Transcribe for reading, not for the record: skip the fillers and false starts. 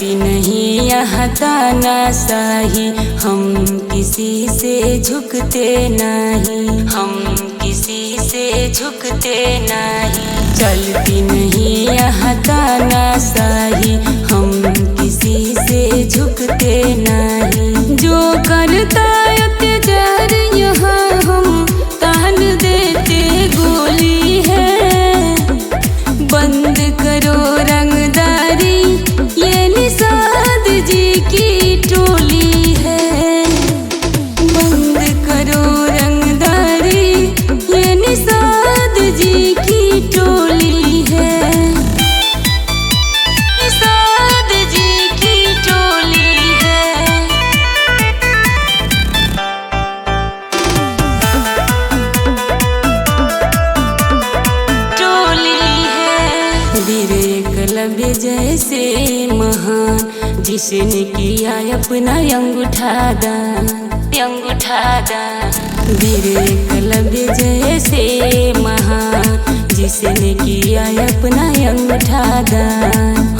चलती नहीं यहाँ तानाशाही, हम किसी से झुकते नहीं, हम किसी से झुकते नहीं। चलती नहीं यहाँ तानाशाही, हम किसी से झुकते नहीं। जो करता अत्याचार यहाँ हम तान देते गोली है। बंद करो रंगदारी, ये निषाद जी की टोली है। बंद करो रंगदारी, ये निषाद जी की टोली है। निषाद जी की टोली है। टोली है। वीर एकलव्य जैसे महान, जिसने किया अपना अंगूठा दान, अंगूठा दान। वीर एकलव्य जैसे महान, जिसने किया अपना अंगूठा दान।